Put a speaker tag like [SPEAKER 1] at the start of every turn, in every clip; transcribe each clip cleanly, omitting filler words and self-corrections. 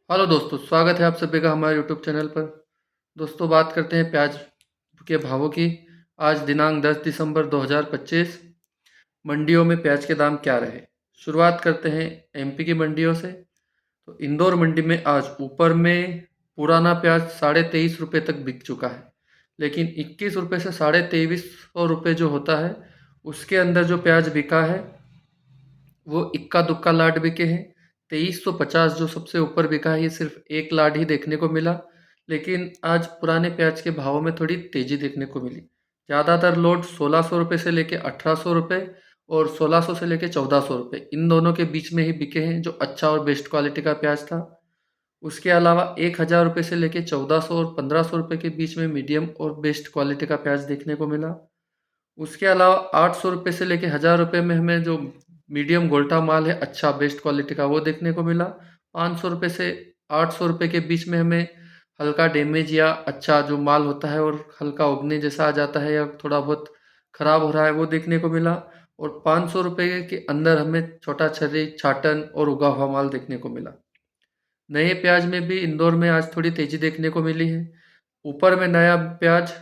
[SPEAKER 1] Hello दोस्तों, स्वागत है आप सभी का हमारे यूट्यूब चैनल पर। दोस्तों, बात करते हैं प्याज के भावों की। आज दिनांक 10 दिसंबर 2025। मंडियों में प्याज के दाम क्या रहे। शुरुआत करते हैं एमपी की मंडियों से। तो इंदौर मंडी में आज ऊपर में पुराना प्याज 23.5 रुपये तक बिक चुका है। लेकिन 21 रुपये से 2350 रुपये जो होता है, उसके अंदर जो प्याज बिका है वो इक्का दुक्का लाट बिके हैं। 2350 जो सबसे ऊपर बिका है, ये सिर्फ एक लाट ही देखने को मिला। लेकिन आज पुराने प्याज के भावों में थोड़ी तेजी देखने को मिली। ज़्यादातर लोड 1600 रुपये से लेके 1800 रुपये और 1600 से लेके 1400 रुपये, इन दोनों के बीच में ही बिके हैं, जो अच्छा और बेस्ट क्वालिटी का प्याज था। उसके अलावा 1000 रुपये से लेके 1400 और 1500 रुपये के बीच में मीडियम और बेस्ट क्वालिटी का प्याज देखने को मिला। उसके अलावा 800 रुपये से लेके 1000 रुपये में हमें जो मीडियम गोल्टा माल है, अच्छा बेस्ट क्वालिटी का, वो देखने को मिला। 500 रुपये से 800 रुपये के बीच में हमें हल्का डैमेज या अच्छा जो माल होता है और हल्का उगने जैसा आ जाता है या थोड़ा बहुत ख़राब हो रहा है, वो देखने को मिला। और 500 रुपये के अंदर हमें छोटा छर्री, छाटन और उगा हुआ माल देखने को मिला। नए प्याज में भी इंदौर में आज थोड़ी तेज़ी देखने को मिली है। ऊपर में नया प्याज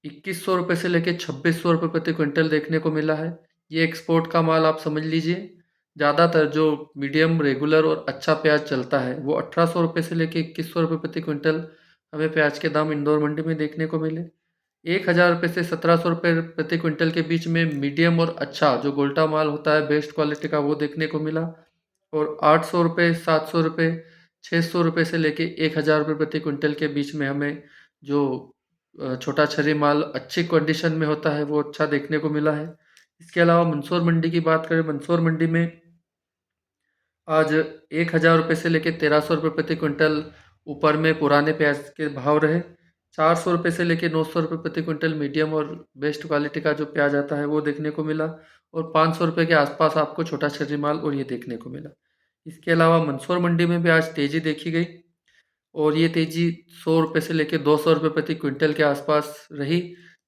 [SPEAKER 1] 2100 रुपये से लेके 2600 रुपये प्रति क्विंटल देखने को मिला है। ये एक्सपोर्ट का माल आप समझ लीजिए। ज़्यादातर जो मीडियम, रेगुलर और अच्छा प्याज चलता है, वो 1800 रुपये से लेके 2100 रुपये प्रति क्विंटल हमें प्याज के दाम इंदौर मंडी में देखने को मिले। 1000 रुपये से 1700 रुपये प्रति क्विंटल के बीच में मीडियम और अच्छा जो गोल्टा माल होता है, बेस्ट क्वालिटी का, वो देखने को मिला। और 800 रुपये, 700 रुपये, 600 रुपये से लेके 1000 रुपये प्रति क्विंटल के बीच में हमें जो छोटा छर्री माल अच्छी कंडीशन में होता है, वो अच्छा देखने को मिला है। इसके अलावा मंदसौर मंडी की बात करें, मंदसौर मंडी में आज 1000 रुपये से लेके 1300 रुपये प्रति क्विंटल ऊपर में पुराने प्याज के भाव रहे। 400 रुपये से लेके 900 रुपये प्रति क्विंटल मीडियम और बेस्ट क्वालिटी का जो प्याज आता है, वो देखने को मिला। और 500 रुपये के आसपास आपको छोटा छर्री माल और ये देखने को मिला। इसके अलावा मंदसौर मंडी में भी आज तेज़ी देखी गई और ये तेज़ी 100 रुपये से लेके 200 रुपये प्रति क्विंटल के आसपास रही।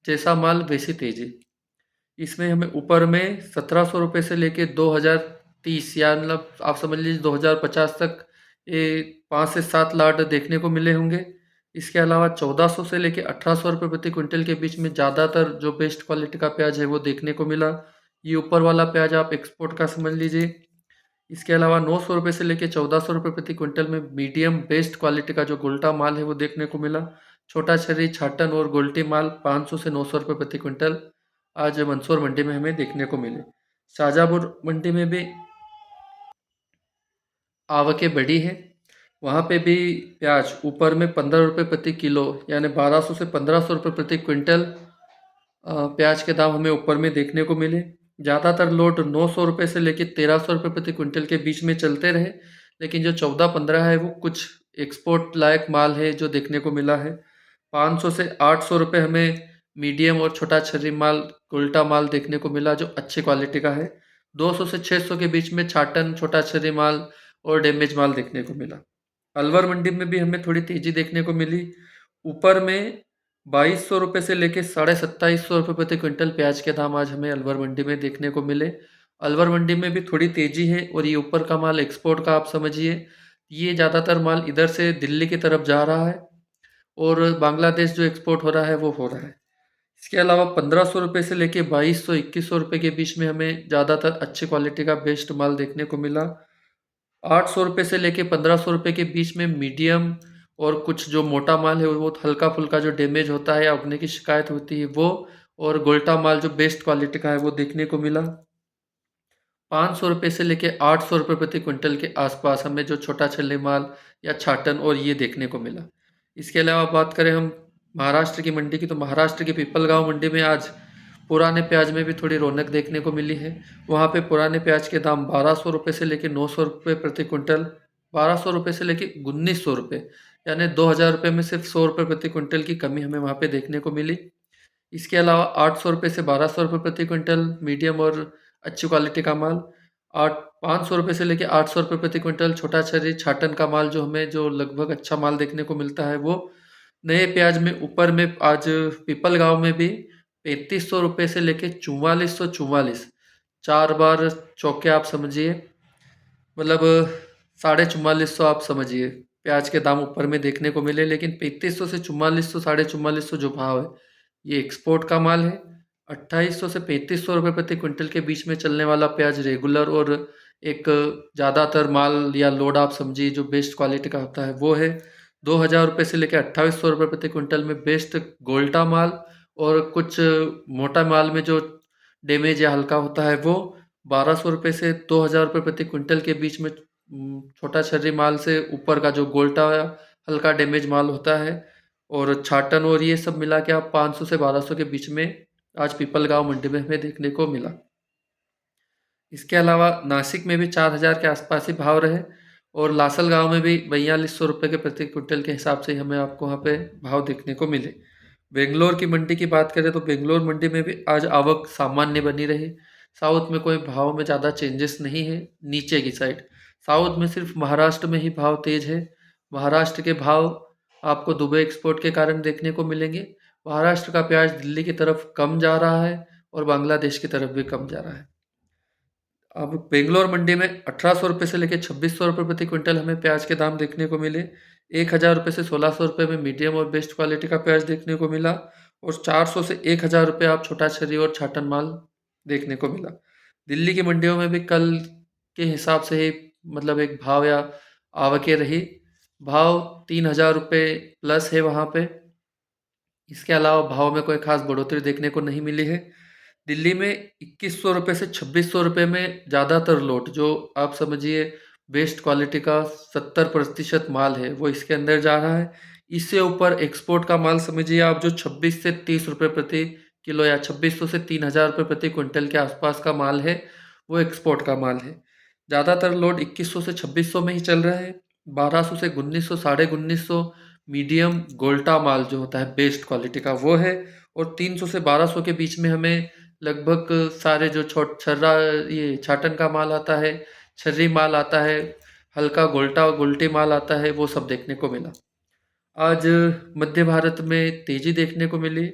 [SPEAKER 1] जैसा माल वैसी तेज़ी। इसमें हमें ऊपर में 1700 रुपये से लेके 2030, या मतलब आप समझ लीजिए 2050 तक ये 5 से 7 लाट देखने को मिले होंगे। इसके अलावा 1400 से लेके 1800 रुपये प्रति क्विंटल के बीच में ज़्यादातर जो बेस्ट क्वालिटी का प्याज है, वो देखने को मिला। ये ऊपर वाला प्याज आप एक्सपोर्ट का समझ लीजिए। इसके अलावा 900 रुपये से लेके 1400 रुपये प्रति क्विंटल में मीडियम बेस्ट क्वालिटी का जो गोल्टा माल है, वो देखने को मिला। छोटा छर्री, छाटन और गोल्टी माल 500 से 900 रुपये प्रति क्विंटल आज मंदसौर मंडी में हमें देखने को मिले। शाजापुर मंडी में भी आवकें बढ़ी हैं। वहाँ पे भी प्याज ऊपर में 15 रुपये प्रति किलो, यानी 1200 से 1500 रुपये प्रति क्विंटल प्याज के दाम हमें ऊपर में देखने को मिले। ज़्यादातर लोड 900 रुपये से लेके 1300 रुपये प्रति क्विंटल के बीच में चलते रहे। लेकिन जो 14-15 है, वो कुछ एक्सपोर्ट लायक माल है जो देखने को मिला है। 500 से 800 रुपये हमें मीडियम और छोटा छर्री माल, उल्टा माल देखने को मिला, जो अच्छी क्वालिटी का है। 200 से 600 के बीच में छाटन, छोटा छर्री माल और डैमेज माल देखने को मिला। अलवर मंडी में भी हमें थोड़ी तेज़ी देखने को मिली। ऊपर में 2200 रुपये से लेके 2750 रुपये प्रति क्विंटल प्याज के दाम आज हमें अलवर मंडी में देखने को मिले। अलवर मंडी में भी थोड़ी तेज़ी है और ये ऊपर का माल एक्सपोर्ट का आप समझिए। ये ज़्यादातर माल इधर से दिल्ली की तरफ जा रहा है और बांग्लादेश जो एक्सपोर्ट हो रहा है, वो हो रहा है। इसके अलावा 1500 रुपये से लेके 2200-2100 रुपये के बीच में हमें ज़्यादातर अच्छी क्वालिटी का बेस्ट माल देखने को मिला। 800 रुपये से लेके 1500 रुपये के बीच में मीडियम और कुछ जो मोटा माल है, वो हल्का फुल्का जो डैमेज होता है या उगने की शिकायत होती है, वो और गोल्टा माल जो बेस्ट क्वालिटी का है, वो देखने को मिला। 500 रुपये से लेके 800 रुपये प्रति क्विंटल के आसपास हमें जो छोटा छल्ले माल या छाटन और ये देखने को मिला। इसके अलावा बात करें हम महाराष्ट्र की मंडी की, तो महाराष्ट्र की पिपलगांव मंडी में आज पुराने प्याज में भी थोड़ी रौनक देखने को मिली है। वहाँ पे पुराने प्याज के दाम 1200 रुपये से लेके 900 रुपये प्रति क्विंटल, 1200 रुपये से लेके 1900 रुपये, यानी 2000 रुपये में सिर्फ 100 रुपये प्रति क्विंटल की कमी हमें वहाँ पे देखने को मिली। इसके अलावा 800 रुपये से 1200 रुपये प्रति क्विंटल मीडियम और अच्छी क्वालिटी का माल, 500 रुपये से लेके 800 रुपये प्रति क्विंटल छोटा छर्री, छाटन का माल जो हमें जो लगभग अच्छा माल देखने को मिलता है, वो नए प्याज में ऊपर में आज पिपलगांव में भी 3500 रुपये से लेके 4444, 4 बार चौके आप समझिए, मतलब 4450 आप समझिए प्याज के दाम ऊपर में देखने को मिले, लेकिन 3500 से 4400 साढ़े 4400 जो भाव है ये एक्सपोर्ट का माल है। 2800 से 3500 रुपये प्रति क्विंटल के बीच में चलने वाला प्याज रेगुलर और एक ज़्यादातर माल या लोड आप समझिए जो बेस्ट क्वालिटी का होता है वो है। 2000 रुपये से लेकर 2800 रुपये प्रति क्विंटल में बेस्ट गोल्टा माल, और कुछ मोटा माल में जो डैमेज या हल्का होता है वो 1200 रुपये से 2000 रुपये प्रति क्विंटल के बीच में। छोटा छर्री माल से ऊपर का जो गोल्टा या हल्का डैमेज माल होता है, और छाटन और ये सब मिला के आप 500 से 1200 के बीच में आज पीपलगांव मंडी में हमें देखने को मिला। इसके अलावा नासिक में भी 4000 के आसपास ही भाव रहे, और लासल गांव में भी 4200 रुपये के प्रति क्विंटल के हिसाब से हमें आपको वहाँ पे भाव देखने को मिले। बेंगलोर की मंडी की बात करें तो बेंगलोर मंडी में भी आज आवक सामान्य बनी रही। साउथ में कोई भाव में ज़्यादा चेंजेस नहीं है नीचे की साइड। साउथ में सिर्फ महाराष्ट्र में ही भाव तेज है। महाराष्ट्र के भाव आपको दुबई एक्सपोर्ट के कारण देखने को मिलेंगे। महाराष्ट्र का प्याज दिल्ली की तरफ कम जा रहा है और बांग्लादेश की तरफ भी कम जा रहा है। अब बेंगलोर मंडी में 1800 रुपये से लेकर 2600 रुपये प्रति क्विंटल हमें प्याज के दाम देखने को मिले। 1000 रुपये से 1600 रुपये में मीडियम और बेस्ट क्वालिटी का प्याज देखने को मिला, और 400 से 1000 रुपये आप छोटा छर्री और छाटन माल देखने को मिला। दिल्ली की मंडियों में भी कल के हिसाब से ही मतलब एक भाव या आवकें रही। भाव 3000 रुपये प्लस है वहाँ पे। इसके अलावा भाव में कोई खास बढ़ोतरी देखने को नहीं मिली है। दिल्ली में 2100 रुपये से 2600 रुपये में ज़्यादातर लोट जो आप समझिए बेस्ट क्वालिटी का 70% माल है वो इसके अंदर जा रहा है। इससे ऊपर एक्सपोर्ट का माल समझिए आप जो 26 से 30 रुपये प्रति किलो या 2600 से 3000 रुपये प्रति क्विंटल के आसपास का माल है वो एक्सपोर्ट का माल है। ज़्यादातर लोड 2100 से 2600 में ही चल रहा है। 1200 से 1900 साढ़े 1900 मीडियम गोल्टा माल जो होता है बेस्ट क्वालिटी का वो है, और 300 से 1200 के बीच में हमें लगभग सारे जो छर्रा ये छाटन का माल आता है, छर्री माल आता है, हल्का गोल्टा गोल्टी माल आता है, वो सब देखने को मिला। आज मध्य भारत में तेजी देखने को मिली।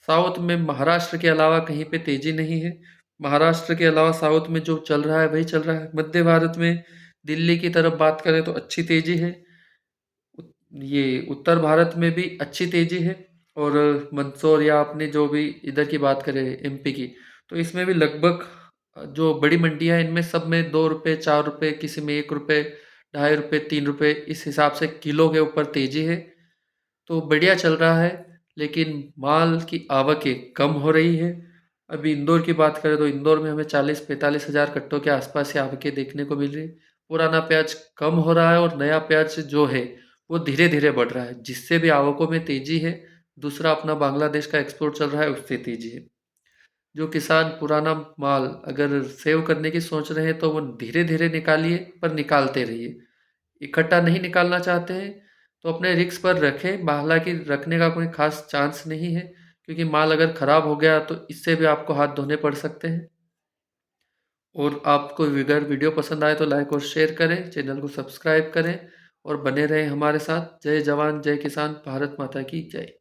[SPEAKER 1] साउथ में महाराष्ट्र के अलावा कहीं पे तेजी नहीं है। महाराष्ट्र के अलावा साउथ में जो चल रहा है वही चल रहा है। मध्य भारत में दिल्ली की तरफ बात करें तो अच्छी तेजी है। ये उत्तर भारत में भी अच्छी तेजी है, और मंदसौर या आपने जो भी इधर की बात करें एमपी की, तो इसमें भी लगभग जो बड़ी मंडियां हैं इनमें सब में 2 रुपये 4 रुपये, किसी में 1 रुपये 2.5 रुपये 3 रुपये इस हिसाब से किलो के ऊपर तेजी है। तो बढ़िया चल रहा है, लेकिन माल की आवकें कम हो रही है। अभी इंदौर की बात करें तो इंदौर में हमें 40-45 हज़ार कट्टों के आसपास ही आवकें देखने को मिल रही है। पुराना प्याज कम हो रहा है और नया प्याज जो है वो धीरे धीरे बढ़ रहा है, जिससे भी आवकों में तेजी है। दूसरा अपना बांग्लादेश का एक्सपोर्ट चल रहा है, उससे तेजी है। जो किसान पुराना माल अगर सेव करने की सोच रहे हैं तो वो धीरे धीरे निकालिए, पर निकालते रहिए। इकट्ठा नहीं निकालना चाहते हैं तो अपने रिस्क पर रखें। हालांकि रखने का कोई खास चांस नहीं है, क्योंकि माल अगर ख़राब हो गया तो इससे भी आपको हाथ धोने पड़ सकते हैं। और आपको अगर वीडियो पसंद आए तो लाइक और शेयर करें, चैनल को सब्सक्राइब करें और बने रहें हमारे साथ। जय जवान जय किसान, भारत माता की जय।